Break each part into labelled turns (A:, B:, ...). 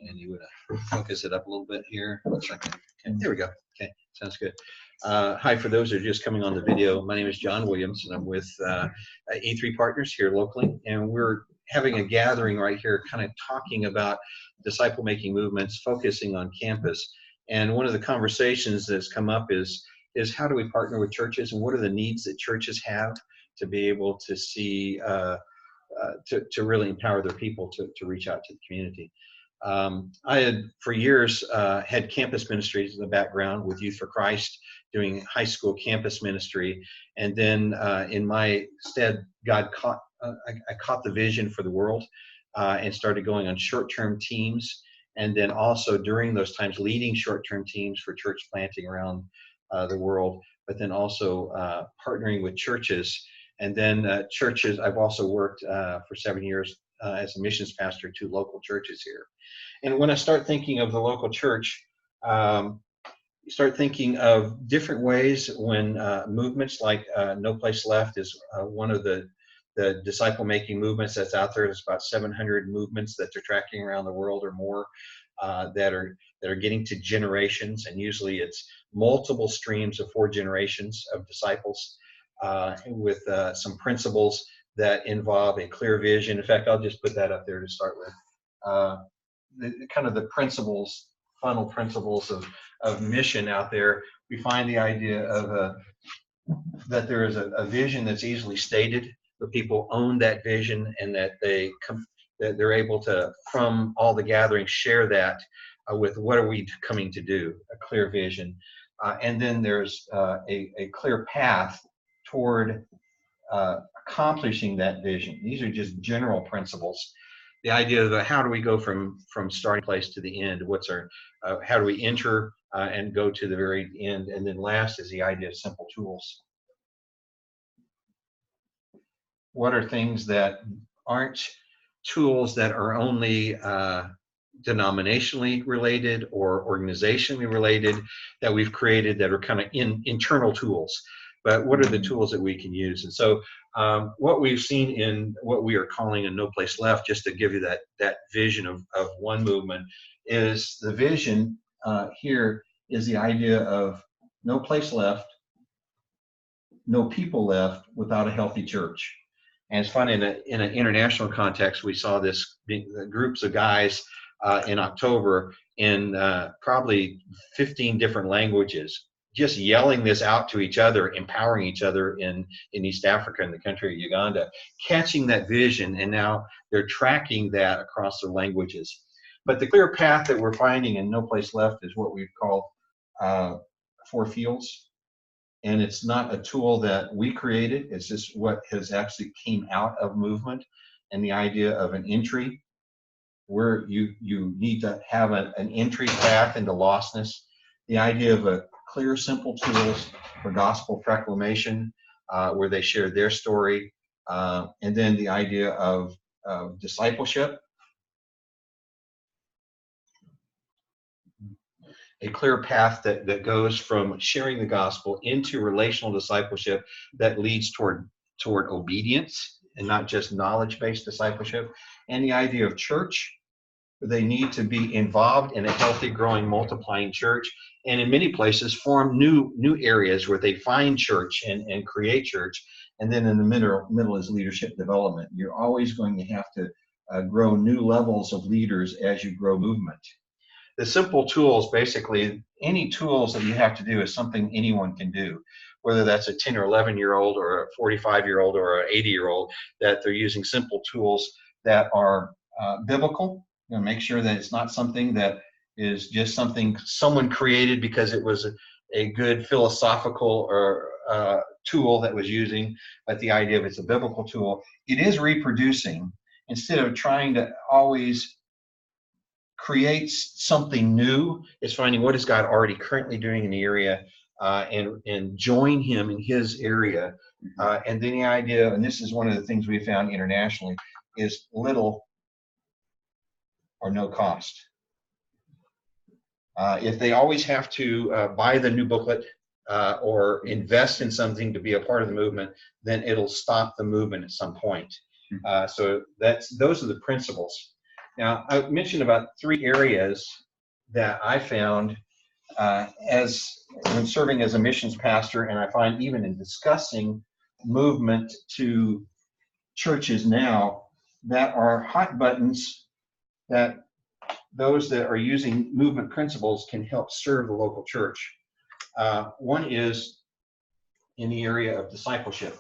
A: and you would focus it up a little bit here. 1 second. Okay, there we go. Okay, sounds good. Hi, for those who are just coming on the video, my name is John Williams, and I'm with E3 Partners here locally, and we're having a gathering right here kind of talking about disciple-making movements, focusing on campus. And one of the conversations that's come up is how do we partner with churches, and what are the needs that churches have to be able to see, to really empower their people to reach out to the community. I had, for years, had campus ministries in the background with Youth for Christ, doing high school campus ministry. And then in my stead, God caught, I caught the vision for the world and started going on short-term teams. And then also during those times, leading short-term teams for church planting around the world, but then also partnering with churches. And then churches, I've also worked for 7 years as a missions pastor to local churches here. And when I start thinking of the local church, you start thinking of different ways when movements like No Place Left is one of the disciple-making movements that's out there. There's about 700 movements that they're tracking around the world or more that are getting to generations, and usually it's multiple streams of 4 generations of disciples with some principles that involve a clear vision. In fact, I'll just put that up there to start with. Kind of the principles, final principles of mission out there. We find the idea of that there is a vision that's easily stated, but people own that vision, and that that they're able to, from all the gatherings, share that with what are we coming to do, a clear vision. And then there's a clear path toward accomplishing that vision. These are just general principles. The idea of how do we go from starting place to the end? What's our, how do we enter and go to the very end? And then last is the idea of simple tools. What are things that aren't tools that are only denominationally related or organizationally related that we've created that are kind of internal tools? But what are the tools that we can use? And so what we've seen in what we are calling a No Place Left, just to give you that vision of one movement, is the vision here is the idea of no place left, no people left without a healthy church. And it's funny, in an international context, we saw this groups of guys in October in probably 15 different languages, just yelling this out to each other, empowering each other in East Africa, in the country of Uganda, catching that vision, and now they're tracking that across their languages. But the clear path that we're finding in No Place Left is what we've called 4 fields. And it's not a tool that we created, it's just what has actually came out of movement, and the idea of an entry, where you need to have an entry path into lostness, the idea of a clear, simple tools for gospel proclamation, where they share their story, and then the idea of discipleship, a clear path that goes from sharing the gospel into relational discipleship that leads toward obedience and not just knowledge-based discipleship, and the idea of church. They need to be involved in a healthy, growing, multiplying church, and in many places form new areas where they find church and create church. And then in the middle is leadership development. You're always going to have to grow new levels of leaders as you grow movement. The simple tools, basically, any tools that you have to do is something anyone can do, whether that's a 10 or 11-year-old or a 45-year-old or an 80-year-old, that they're using simple tools that are biblical. You know, make sure that it's not something that is just something someone created because it was a good philosophical or tool that was using, but the idea of it's a biblical tool. It is reproducing instead of trying to always create something new. It's finding what is God already currently doing in the area and join him in his area. And then the idea, and this is one of the things we found internationally, is little or no cost. If they always have to buy the new booklet or invest in something to be a part of the movement, then it'll stop the movement at some point. So those are the principles. Now, I mentioned about 3 areas that I found as when serving as a missions pastor, and I find even in discussing movement to churches now, that are hot buttons that those that are using movement principles can help serve the local church. One is in the area of discipleship.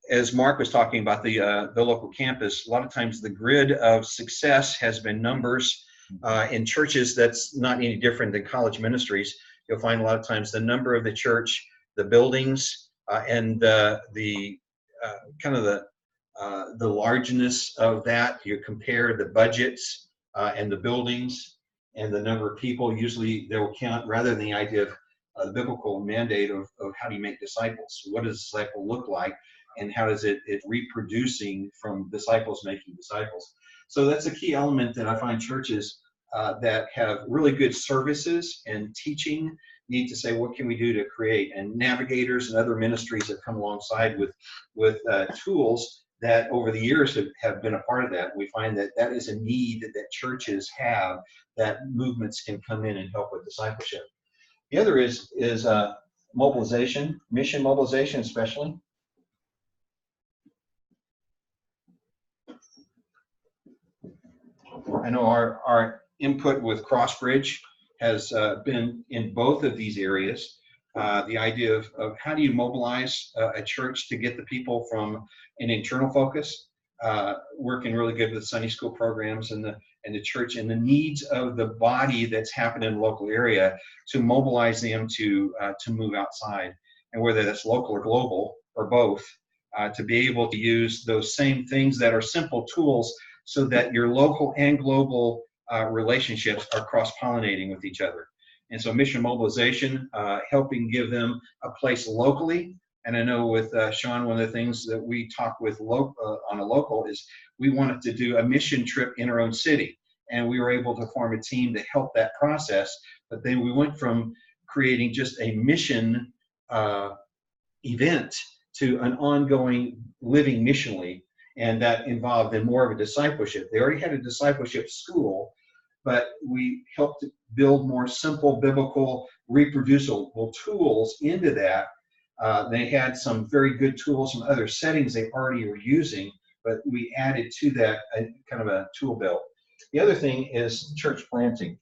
A: As Mark was talking about the local campus, a lot of times the grid of success has been numbers. In churches, that's not any different than college ministries. You'll find a lot of times the number of the church, the buildings, and the kind of the largeness of that. You compare the budgets and the buildings and the number of people. Usually they will count rather than the idea of the biblical mandate of how do you make disciples? What does a disciple look like? And how is it reproducing from disciples making disciples? So that's a key element that I find churches that have really good services and teaching need to say, what can we do to create? And navigators and other ministries have come alongside with tools that over the years have been a part of that. We find that that is a need that churches have, that movements can come in and help with discipleship. The other is mobilization, mission mobilization especially. I know our input with Crossbridge has been in both of these areas. The idea of how do you mobilize a church to get the people from an internal focus, working really good with Sunday school programs and the church and the needs of the body that's happening in the local area to mobilize them to move outside, and whether that's local or global or both, to be able to use those same things that are simple tools so that your local and global relationships are cross-pollinating with each other. And so mission mobilization, helping give them a place locally. And I know with Sean, one of the things that we talk with on a local is we wanted to do a mission trip in our own city. And we were able to form a team to help that process. But then we went from creating just a mission event to an ongoing living missionally. And that involved in more of a discipleship. They already had a discipleship school, but we helped build more simple, biblical, reproducible tools into that. They had some very good tools from other settings they already were using, but we added to that kind of a tool belt. The other thing is church planting.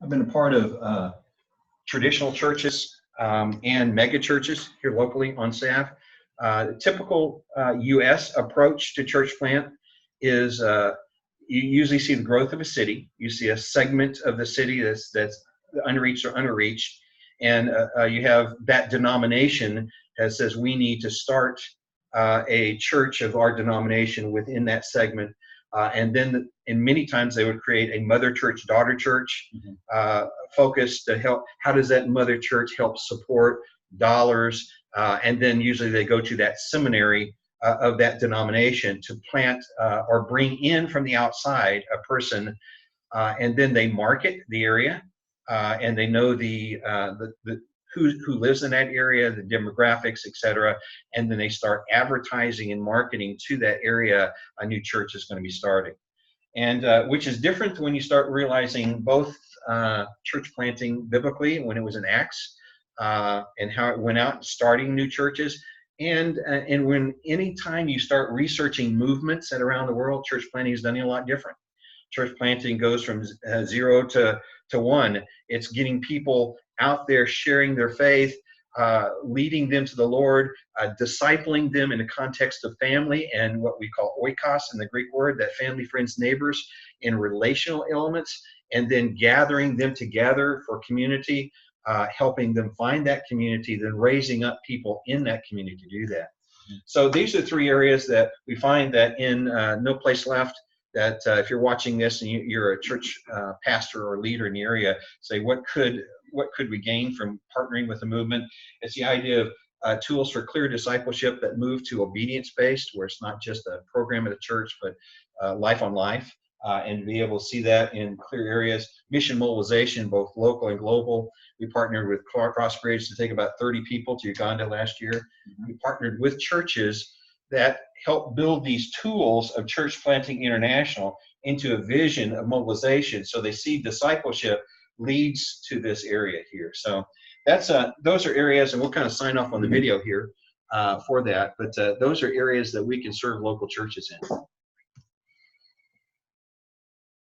A: I've been a part of traditional churches and mega churches here locally on staff. The typical U.S. approach to church plant is you usually see the growth of a city. You see a segment of the city that's unreached or underreached, and you have that denomination that says we need to start a church of our denomination within that segment. And then, and many times they would create a mother church, daughter church, focus to help. How does that mother church help support dollars? And then usually they go to that seminary of that denomination to plant or bring in from the outside a person, and then they market the area, and they know who lives in that area, the demographics, etc. And then they start advertising and marketing to that area a new church is going to be starting. And which is different when you start realizing both church planting biblically when it was in Acts and how it went out starting new churches. And when any time you start researching movements that around the world, church planting is done a lot different. Church planting goes from 0 to 1. It's getting people out there sharing their faith, leading them to the Lord, discipling them in the context of family and what we call oikos in the Greek word, that family, friends, neighbors, in relational elements, and then gathering them together for community, helping them find that community, then raising up people in that community to do that. So these are 3 areas that we find that in No Place Left, that if you're watching this and you're a church pastor or leader in the area, say what could we gain from partnering with the movement? It's the idea of tools for clear discipleship that move to obedience-based, where it's not just a program at a church, but life on life. and to be able to see that in clear areas. Mission mobilization, both local and global. We partnered with Crossbridge to take about 30 people to Uganda last year. We partnered with churches that help build these tools of Church Planting International into a vision of mobilization, so they see discipleship leads to this area here. So that's those are areas, and we'll kind of sign off on the video here for that, but those are areas that we can serve local churches in.